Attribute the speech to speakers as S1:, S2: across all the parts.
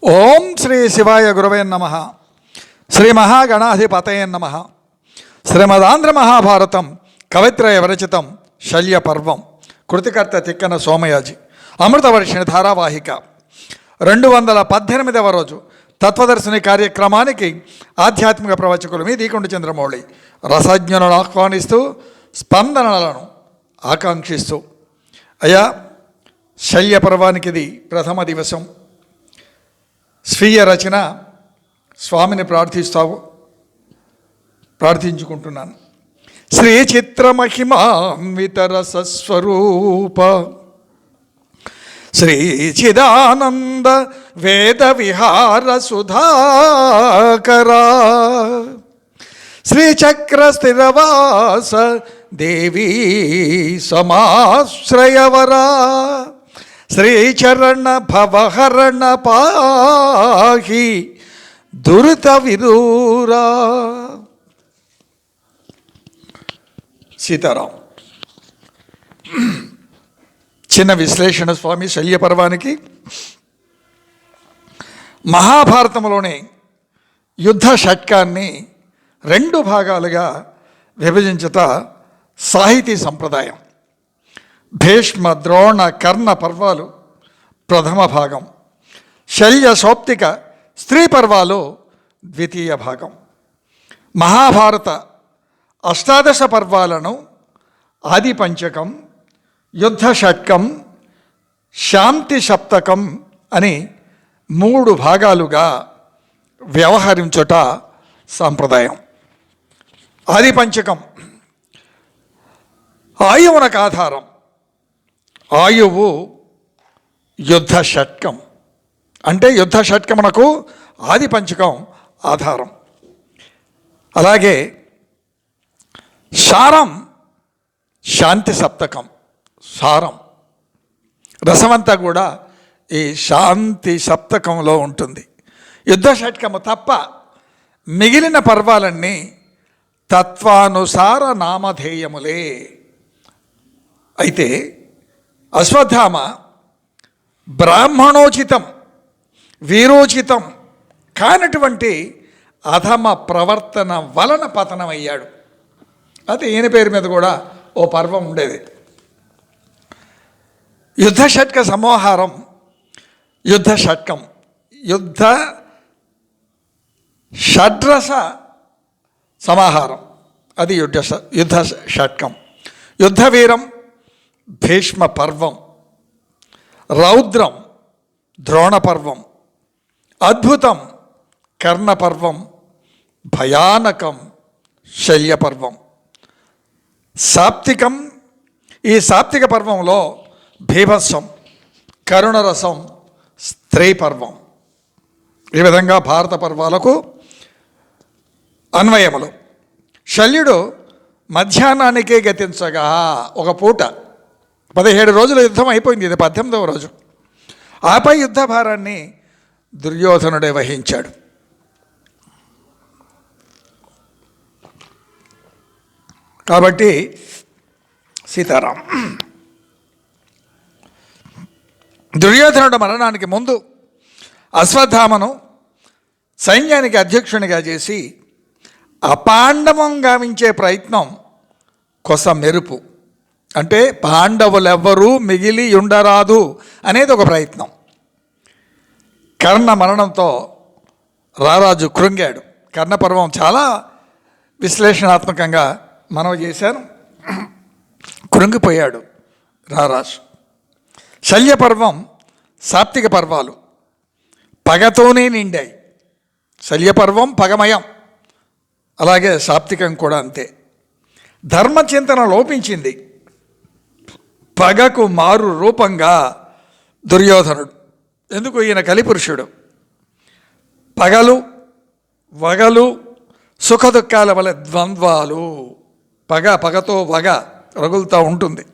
S1: ఓం శ్రీ శివాయ గురవే నమః. శ్రీ మహాగణాధిపతయే నమః. శ్రీమదాంధ్ర మహాభారతం కవిత్రయ విరచితం శల్యపర్వం. కృతికర్త తిక్కన సోమయాజి. అమృతవర్షిణి ధారావాహిక 218వ రోజు తత్వదర్శిని కార్యక్రమానికి ఆధ్యాత్మిక ప్రవచకులు మీ దీకొండ చంద్రమౌళి రసజ్ఞులను ఆహ్వానిస్తూ స్పందనలను ఆకాంక్షిస్తూ, అయ్యా శల్యపర్వానికి ఇది ప్రథమ దివసం. స్వీయ రచన స్వామిని ప్రార్థించుకుంటున్నాను. శ్రీ చిత్రమహిమాన్వితరసస్వరూప శ్రీ చిదానంద వేద విహార సుధాకరా శ్రీచక్ర స్థిరవాస దేవీ సమాశ్రయవరా శ్రీచరణ భవహరణ పాహి దురిత విదూరా. సీతారాం. చిన్న విశ్లేషణ స్వామి శల్యపర్వానికి. మహాభారతంలోని యుద్ధ షట్కాన్ని 2 భాగాలుగా విభజించుట సాహితీ సంప్రదాయం. భీష్మ ద్రోణ కర్ణ పర్వాలు ప్రథమ భాగం, శల్య సౌప్తిక స్త్రీ పర్వాలు ద్వితీయ భాగం. మహాభారత 18 పర్వాలను ఆది పంచకం, యుద్ధ షట్కం, శాంతి సప్తకం అని 3 భాగాలుగా వ్యవహరించుట సాంప్రదాయం. ఆది పంచకం ఆయువునకు ఆధారం. ఆయువు యుద్ధ షట్కం అంటే యుద్ధ షట్కమునకు ఆది పంచకం ఆధారం. అలాగే సారం శాంతి సప్తకం. సారం రసమంతా కూడా ఈ శాంతి సప్తకంలో ఉంటుంది. యుద్ధ షట్కము తప్ప మిగిలిన పర్వాలన్నీ తత్వానుసార నామధేయములే. అయితే అశ్వత్థామ బ్రాహ్మణోచితం వీరోచితం కానటువంటి అధమ ప్రవర్తన వలన పతనమయ్యాడు. అది ఈయన పేరు మీద కూడా ఓ పర్వం ఉండేది. యుద్ధ షట్క సమోహారం యుద్ధ షట్కం. యుద్ధ షడ్రస సమాహారం అది యుద్ధ షట్కం. యుద్ధవీరం భీష్మ పర్వం, రౌద్రం ద్రోణ పర్వం, అద్భుతం కర్ణ పర్వం, భయానకం శల్యపర్వం. సాప్తికం ఈ సాప్తిక పర్వంలో భీభత్సం కరుణరసం స్త్రీ పర్వం. ఈ విధంగా భారత పర్వాలకు అన్వయములు. శల్యుడు మధ్యాహ్నానికే గతించగా ఒక పూట 17 రోజుల యుద్ధం అయిపోయింది. ఇది 18వ రోజు. ఆపై యుద్ధ భారాన్ని దుర్యోధనుడే వహించాడు. కాబట్టి సీతారాం. దుర్యోధనుడు మరణానికి ముందు అశ్వత్థామను సైన్యానికి అధ్యక్షునిగా చేసి అపాండవం గావించే ప్రయత్నం కొస మెరుపు. అంటే పాండవులెవ్వరూ మిగిలి ఉండరాదు అనేది ఒక ప్రయత్నం. కర్ణ మరణంతో రారాజు కృంగాడు. కర్ణపర్వం చాలా విశ్లేషణాత్మకంగా మనవి చేశాను. కృంగిపోయాడు రారాజు. శల్యపర్వం సాప్తిక పర్వాలు పగతోనే నిండాయి. శల్యపర్వం పగమయం, అలాగే సాప్తికం కూడా అంతే. ధర్మచింతన లోపించింది. పగకు మారు రూపంగా దుర్యోధనుడు. ఎందుకు? ఈయన కలిపురుషుడు. పగలు వగలు సుఖదుఖాల వలె ద్వంద్వాలు. పగతో వగ రగులుతూ ఉంటుంది.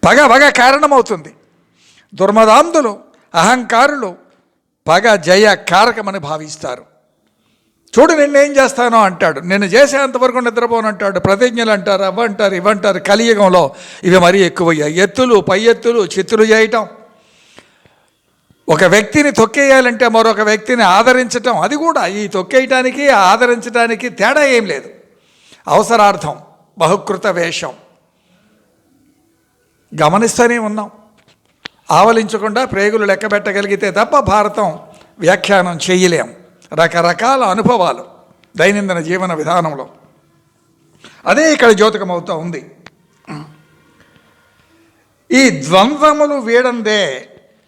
S1: పగ కారణమవుతుంది. దుర్మదాంధులు అహంకారులు పగ జయ కారకమని భావిస్తారు. చూడు నిన్నేం చేస్తానో అంటాడు, నిన్ను చేసేంతవరకు నిద్రపోనంటాడు. ప్రతిజ్ఞలు అంటారు, అవ్వంటారు ఇవ్వంటారు. కలియుగంలో ఇవి మరీ ఎక్కువయ్యాయి. ఎత్తులు పై ఎత్తులు చిత్తులు చేయటం, ఒక వ్యక్తిని తొక్కేయాలంటే మరొక వ్యక్తిని ఆదరించటం, అది కూడా ఈ తొక్కేయటానికి ఆదరించడానికి తేడా ఏం లేదు. అవసరార్థం, బహుకృత వేషం గమనిస్తూనే ఉన్నాం. ఆవలించకుండా ప్రేగులు లెక్క పెట్టగలిగితే తప్ప భారతం వ్యాఖ్యానం చేయలేం. రకరకాల అనుభవాలు దైనందిన జీవన విధానంలో, అదే ఇక్కడ ద్యోతకమవుతూ ఉంది. ఈ ద్వంద్వములు వీడందే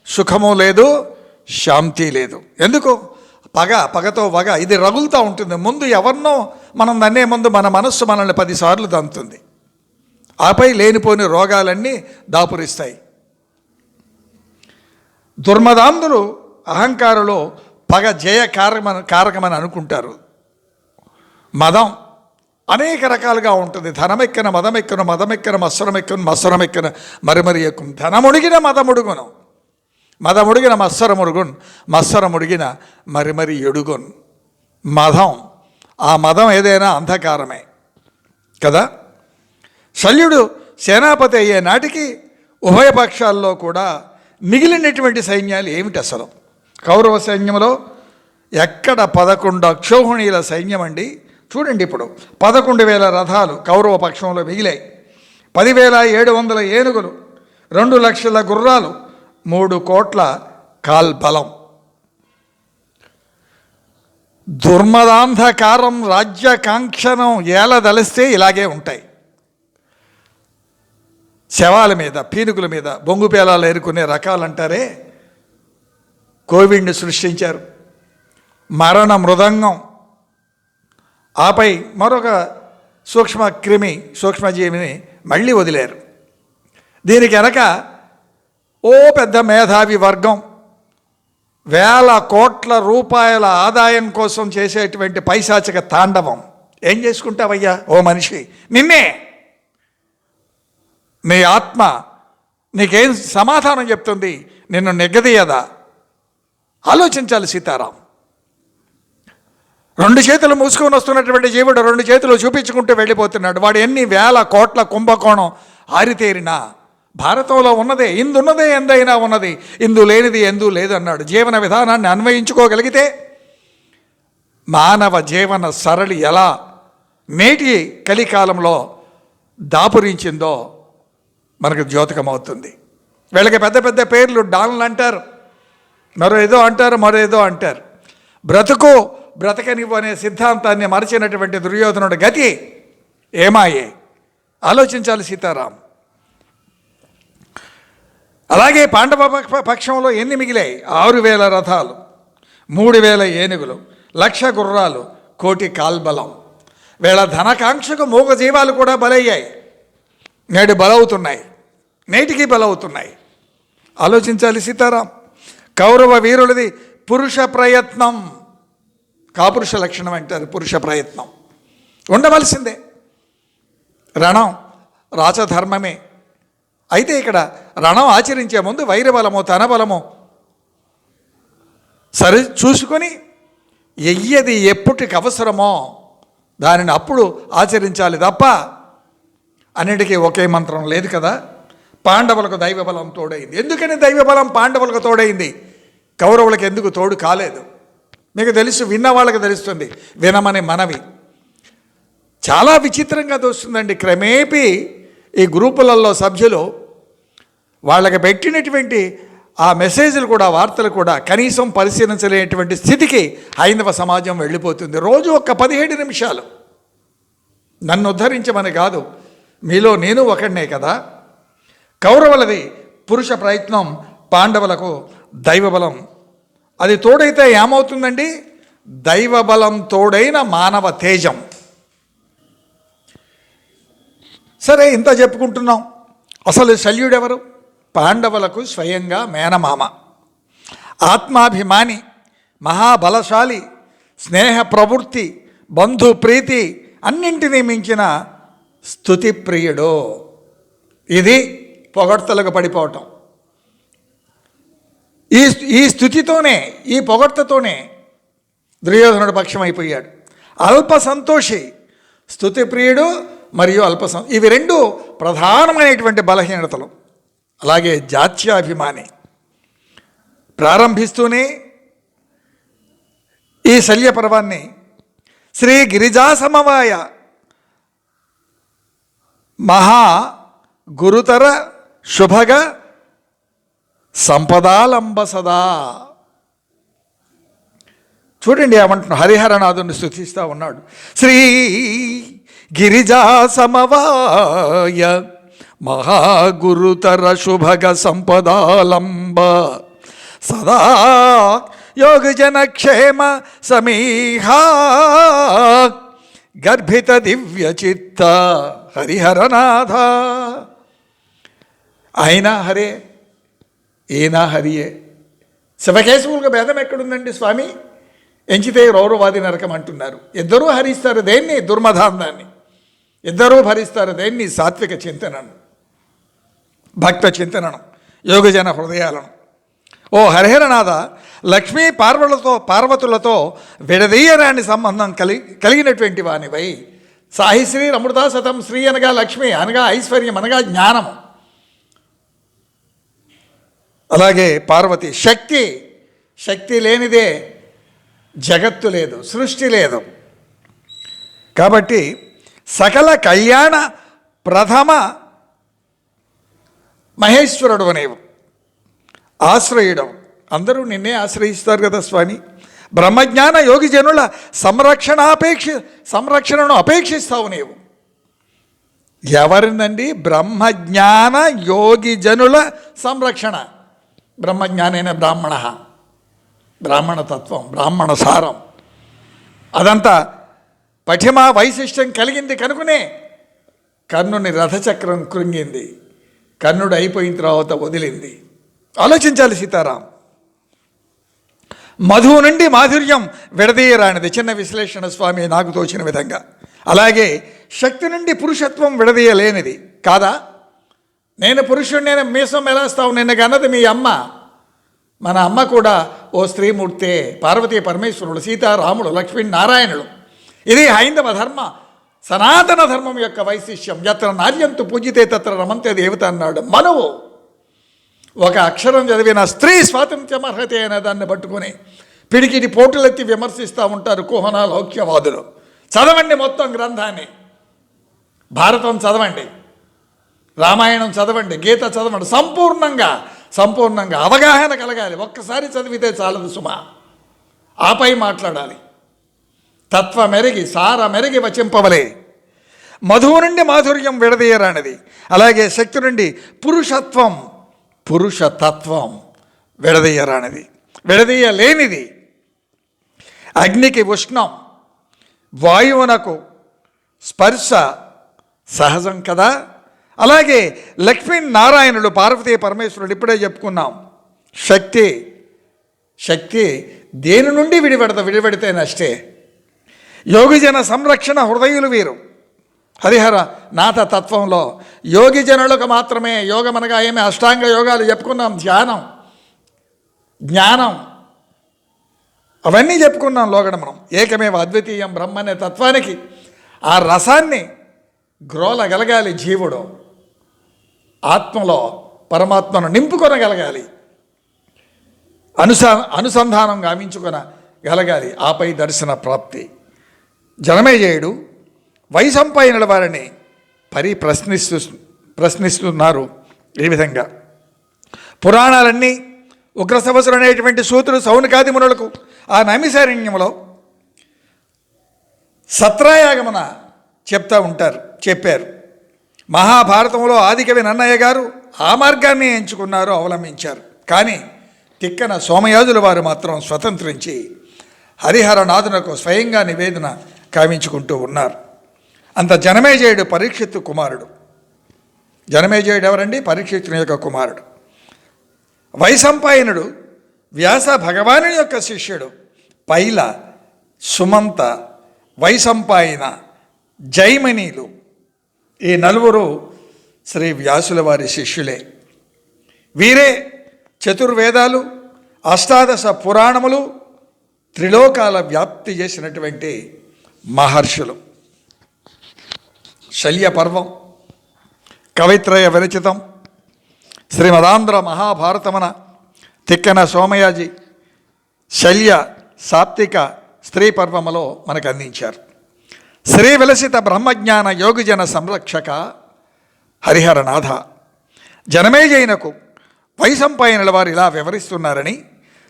S1: సుఖము లేదు, శాంతి లేదు. ఎందుకు? పగతో వగ ఇది రగులుతూ ఉంటుంది. ముందు ఎవరినో మనం దన్నే ముందు మన మనస్సు మనల్ని 10 సార్లు దంతుంది. ఆపై లేనిపోని రోగాలన్నీ దాపురిస్తాయి. దుర్మదాంధులు అహంకారులు పగ జయ కారకమని అనుకుంటారు. మదం అనేక రకాలుగా ఉంటుంది. ధనమెక్కన మదమెక్కను, మదమెక్కన మత్సరమెక్కను, మత్సరమెక్కన మరిమరి ఎక్కును. ధనముడిగిన మదముడుగును, మదముడిగిన మత్సరముడుగున్, మత్సరముడిగిన మరిమరి ఎడుగున్. మదం, ఆ మదం ఏదైనా అంధకారమే కదా. శల్యుడు సేనాపతి అయ్యే నాటికి ఉభయపక్షాల్లో కూడా మిగిలినటువంటి సైన్యాలు ఏమిటి అసలు? కౌరవ సైన్యంలో ఎక్కడ 11 అక్షౌహిణీల సైన్యం అండి. చూడండి, ఇప్పుడు 11,000 రథాలు కౌరవ పక్షంలో మిగిలాయి, 10,700 ఏనుగులు, 2 లక్షల గుర్రాలు, 3 కోట్ల కాల్బలం. దుర్మదాంధకారం రాజ్యకాంక్షణం ఏలదలిస్తే ఇలాగే ఉంటాయి. శవాల మీద, పీనుకుల మీద బొంగు పేలాలు ఏరుకునే రకాలంటారే, కోవిడ్ని సృష్టించారు. మరణ మృదంగం, ఆపై మరొక సూక్ష్మజీవిని మళ్ళీ వదిలేరు. దీనికి వెనక ఓ పెద్ద మేధావి వర్గం వేల కోట్ల రూపాయల ఆదాయం కోసం చేసేటువంటి పైశాచిక తాండవం. ఏం చేసుకుంటావయ్యా ఓ మనిషి? నిన్నే, నీ ఆత్మ నీకేం సమాధానం చెప్తుంది? నిన్ను నెగ్గదీయదా? ఆలోచించాలి సీతారాం. 2 చేతులు మూసుకొని వస్తున్నటువంటి జీవుడు 2 చేతులు చూపించుకుంటూ వెళ్ళిపోతున్నాడు. వాడు ఎన్ని వేల కోట్ల కుంభకోణం ఆరితేరినా భారతంలో ఉన్నదే, ఇందున్నదే ఎందైనా ఉన్నది, ఇందు లేనిది ఎందు లేదు అన్నాడు. జీవన విధానాన్ని అన్వయించుకోగలిగితే మానవ జీవన సరళి ఎలా నేటి కలికాలంలో దాపురించిందో మనకు ద్యోతకమవుతుంది. వీళ్ళకి పెద్ద పెద్ద పేర్లు డాన్లు అంటారు, మరో ఏదో అంటారు. బ్రతకనివ్వు అనే సిద్ధాంతాన్ని మరచినటువంటి దుర్యోధనుడి గతి ఏమాయే? ఆలోచించాలి సీతారాం. అలాగే పాండవ పక్షంలో ఎన్ని మిగిలాయి? 6,000 రథాలు, 3,000 ఏనుగులు, 1,00,000 గుర్రాలు, 1,00,000 కాల్బలం. వీళ్ళ ధనకాంక్షకు మూగజీవాలు కూడా బలయ్యాయి. నేటికి బలవుతున్నాయి. ఆలోచించాలి సీతారాం. కౌరవ వీరులది పురుష ప్రయత్నం, కాపురుష లక్షణం అంటారు. పురుష ప్రయత్నం ఉండవలసిందే. రణం రాచధర్మమే. అయితే ఇక్కడ రణం ఆచరించే ముందు వైరబలము, తనబలము సరి చూసుకొని ఎయ్యది ఎప్పటికి అవసరమో దానిని అప్పుడు ఆచరించాలి తప్ప అన్నిటికీ ఒకే మంత్రం లేదు కదా. పాండవులకు దైవబలం తోడైంది. ఎందుకని దైవబలం పాండవులకు తోడైంది, కౌరవులకు ఎందుకు తోడు కాలేదు? మీకు తెలుసు, విన్న వాళ్ళకి తెలుస్తుంది. వినమని మనవి. చాలా విచిత్రంగా తోస్తుందండి. క్రమేపీ ఈ గ్రూపులలో సభ్యులు వాళ్ళకి పెట్టినటువంటి ఆ మెసేజ్లు కూడా, వార్తలు కూడా కనీసం పరిశీలించలేనటువంటి స్థితికి హైందవ సమాజం వెళ్ళిపోతుంది. రోజు ఒక్క 17 నిమిషాలు నన్ను ఉద్ధరించమని కాదు, మీలో నేను ఒకడినే కదా. కౌరవులది పురుష ప్రయత్నం, పాండవులకు దైవబలం. అది తోడైతే ఏమవుతుందండి? దైవబలం తోడైన మానవ తేజం. సరే, ఇంత చెప్పుకుంటున్నాం. అసలు శల్యుడెవరు? పాండవులకు స్వయంగా మేనమామ, ఆత్మాభిమాని, మహాబలశాలి, స్నేహ ప్రవృత్తి, బంధు ప్రీతి అన్నింటినీ మించిన స్తుతి ప్రియుడు. ఇది పొగడ్తలకు పడిపోవటం. ఈ స్థుతితోనే, ఈ పొగడ్తతోనే దుర్యోధనుడు పక్షం అయిపోయాడు. అల్ప సంతోషి, స్తుతి ప్రియుడు మరియు ఇవి 2 ప్రధానమైనటువంటి బలహీనతలు. అలాగే జాత్యాభిమాని, ప్రారంభిస్తూనే ఈ శల్యపర్వాన్ని శ్రీ గిరిజా సమవాయ మహా గురుతర శుభగ సంపదాలంబ సదా. చూడండి ఏమంటున్నాడు, హరిహరనాథుని స్తుతిస్తూ ఉన్నాడు. శ్రీ గిరిజా సమవాయ మహాగురుతర శుభగ సంపదాలంబ సదా యోగజన క్షేమ సమీహా గర్భిత దివ్య చిత్త హరిహరనాథ. అయినా హరే ఏనా హరియే. శివకేశవులకు భేదం ఎక్కడుందండి స్వామి? ఎంచితే రౌరవాది నరకం అంటున్నారు. ఇద్దరూ హరిస్తారు దేన్ని? దుర్మధాందాన్ని. ఇద్దరూ భరిస్తారు దేన్ని? సాత్విక చింతనను, భక్త చింతనను, యోగజన హృదయాలను. ఓ హరిహరనాథ, లక్ష్మీ పార్వతులతో విడదీయరాని సంబంధం కలిగినటువంటి వానివై సాహిశ్రీ అమృతా శతం. శ్రీ అనగా లక్ష్మి, అనగా ఐశ్వర్యం, అనగా జ్ఞానము. అలాగే పార్వతి శక్తి. శక్తి లేనిదే జగత్తు లేదు, సృష్టి లేదు. కాబట్టి సకల కళ్యాణ ప్రథమ మహేశ్వరుడు అనేవు, ఆశ్రయుడవు. అందరూ నిన్నే ఆశ్రయిస్తారు కదా స్వామి. బ్రహ్మజ్ఞాన యోగి జనుల సంరక్షణను అపేక్షిస్తావు నీవు. ఎవరిందండి? బ్రహ్మజ్ఞాన యోగి జనుల సంరక్షణ. బ్రహ్మజ్ఞానైన బ్రాహ్మణ, బ్రాహ్మణతత్వం, బ్రాహ్మణ సారం అదంతా పఠిమ వైశిష్ట్యం కలిగింది కనుకనే కర్ణుని రథచక్రం కృంగింది. కర్ణుడు అయిపోయిన తర్వాత వదిలింది. ఆలోచించాలి సీతారాం. మధువు నుండి మాధుర్యం విడదీయరానిది. చిన్న విశ్లేషణ స్వామి నాకు తోచిన విధంగా. అలాగే శక్తి నుండి పురుషత్వం విడదీయలేనిది కాదా? నేను పురుషుడు, నేను మీసం ఎలాస్తావు నిన్న అన్నది మీ అమ్మ. మన అమ్మ కూడా ఓ స్త్రీమూర్తే. పార్వతీ పరమేశ్వరుడు, సీతారాముడు, లక్ష్మీ నారాయణుడు. ఇది హైందవ ధర్మ, సనాతన ధర్మం యొక్క వైశిష్యం. ఎత్ర నార్యంతు పూజితే తత్ర రమంతే దేవత అన్నాడు మనువు. ఒక అక్షరం చదివిన స్త్రీ స్వాతంత్ర్యం అర్హతే అనే దాన్ని పట్టుకుని పిడికిడి పోటులెత్తి విమర్శిస్తూ ఉంటారు కుహన లౌక్యవాదులు. చదవండి మొత్తం గ్రంథాన్ని. భారతం చదవండి, రామాయణం చదవండి, గీత చదవండి. సంపూర్ణంగా అవగాహన కలగాలి. ఒక్కసారి చదివితే చాలదు సుమా. ఆపై మాట్లాడాలి. తత్వమెరిగి సారమెరిగి వచింపవలే. మధువు నుండి మాధుర్యం విడదీయరానిది. అలాగే శక్తి నుండి పురుషతత్వం విడదీయరానిది, విడదీయలేనిది. అగ్నికి ఉష్ణం, వాయువునకు స్పర్శ సహజం కదా. అలాగే లక్ష్మీనారాయణుడు, పార్వతీ పరమేశ్వరుడు ఇప్పుడే చెప్పుకున్నాం. శక్తి దేని నుండి విడిపెడితే నష్టే. యోగిజన సంరక్షణ హృదయులు వీరు. హరిహర నాథ తత్వంలో యోగిజనులకు మాత్రమే. యోగమనగా ఏమి? అష్టాంగ యోగాలు చెప్పుకున్నాం, ధ్యానం, జ్ఞానం, అవన్నీ చెప్పుకున్నాం. లోగడమనం ఏకమేవ అద్వితీయం బ్రహ్మ అనే తత్వానికి ఆ రసాన్ని గ్రోలగలగాలి. జీవుడు ఆత్మలో పరమాత్మను నింపుకొనగలగాలి, అనుసంధానం గావించుకొనగలగాలి. ఆపై దర్శన ప్రాప్తి. జనమేజయుడు వైశంపాయనుల వారిని ప్రశ్నిస్తున్నారు ఈ విధంగా. పురాణాలన్నీ ఉగ్రసవసుడు అనేటువంటి సూతుడు సౌనకాది మునులకు ఆ నైమిసారణ్యంలో సత్రాయాగమన చెప్పారు. మహాభారతంలో ఆదికవి నన్నయ్య గారు ఆ మార్గాన్ని ఎంచుకున్నారు, అవలంబించారు. కానీ తిక్కన సోమయాజుల వారు మాత్రం స్వతంత్రించి హరిహరనాథునకు స్వయంగా నివేదన కావించుకుంటూ ఉన్నారు. అంత జనమేజయుడు పరీక్షిత్తు కుమారుడు. జనమేజయుడు ఎవరండి? పరీక్షిత్తుని యొక్క కుమారుడు. వైశంపాయనుడు వ్యాస భగవానుని యొక్క శిష్యుడు. పైల, సుమంత, వైశంపాయన, జైమినీలు ఈ నలుగురు శ్రీ వ్యాసుల వారి శిష్యులే. వీరే చతుర్వేదాలు, అష్టాదశ పురాణములు, త్రిలోకాల వ్యాప్తి చేసినటువంటి మహర్షులు. శల్యపర్వం కవిత్రయ విరచితం శ్రీమదాంధ్ర మహాభారతమన తిక్కన సోమయాజి శల్య సాత్విక స్త్రీ పర్వములో మనకు అందించారు. శ్రీ విలసిత బ్రహ్మజ్ఞాన యోగిజన సంరక్షక హరిహరనాథ జనమేజయునకు వైశంపాయనుల వారు ఇలా వివరిస్తున్నారని,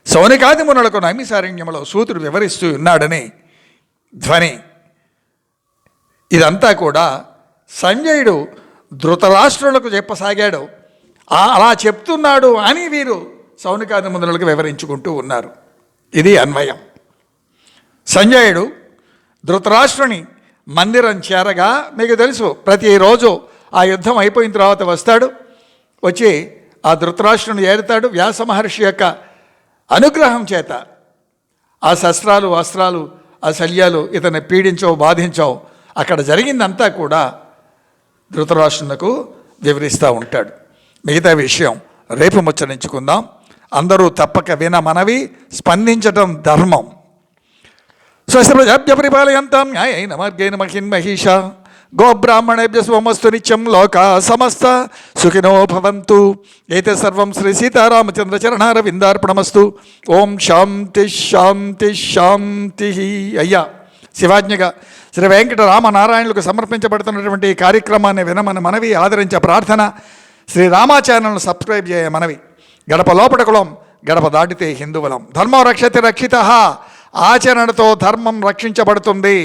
S1: సౌనికాది మునులకు నైమిసారణ్యములో సూతుడు వివరిస్తూ ఉన్నాడని ధ్వని. ఇదంతా కూడా సంజయుడు ధృతరాష్ట్రులకు చెప్పసాగాడు. అలా చెప్తున్నాడు అని వీరు సౌనికాది మునులకు వివరించుకుంటూ ఉన్నారు. ఇది అన్వయం. సంజయుడు ధృతరాష్ట్రుని మందిరం చేరగా, మీకు తెలుసు ప్రతిరోజు ఆ యుద్ధం అయిపోయిన తర్వాత వస్తాడు, వచ్చి ఆ ధృతరాష్ట్రుని ఏరుతాడు. వ్యాస మహర్షి యొక్క అనుగ్రహం చేత ఆ శస్త్రాలు అస్త్రాలు ఆ శల్యాలు ఇతన్ని పీడించవు బాధించవు. అక్కడ జరిగిందంతా కూడా ధృతరాష్ట్రునకు వివరిస్తూ ఉంటాడు. మిగతా విషయం రేపు ముచ్చరించుకుందాం. అందరూ తప్పక వినమనవి, స్పందించటం ధర్మం. స్వస్తి పరిపాలయంతాం న్యాయేన మార్గేణ మహిన్మహిష గోబ్రాహ్మణేభ్య స్వమస్తు నిత్యం లోకా సమస్త సుఖినో భవంతు. ఏతే సర్వం శ్రీ సీతారామచంద్ర చరణారవిందార్పణమస్తు. ఓం శాంతి శాంతి శాంతి. అయ్యా శివాజ్ఞగా శ్రీ వెంకట రామనారాయణులకు సమర్పించబడుతున్నటువంటి ఈ కార్యక్రమాన్ని వినమని మనవి, ఆదరించే ప్రార్థన. శ్రీ రామా ఛానల్ను సబ్స్క్రైబ్ చేయ మనవి. గడప లోపట కులం, గడప దాటితే హిందువులం. ధర్మం రక్షతి రక్షిత. ఆచరణతో ధర్మం రక్షించబడుతుంది.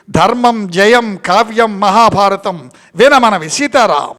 S1: ధర్మం జయం కావ్యం మహాభారతం వినమనవి. సీతారాం.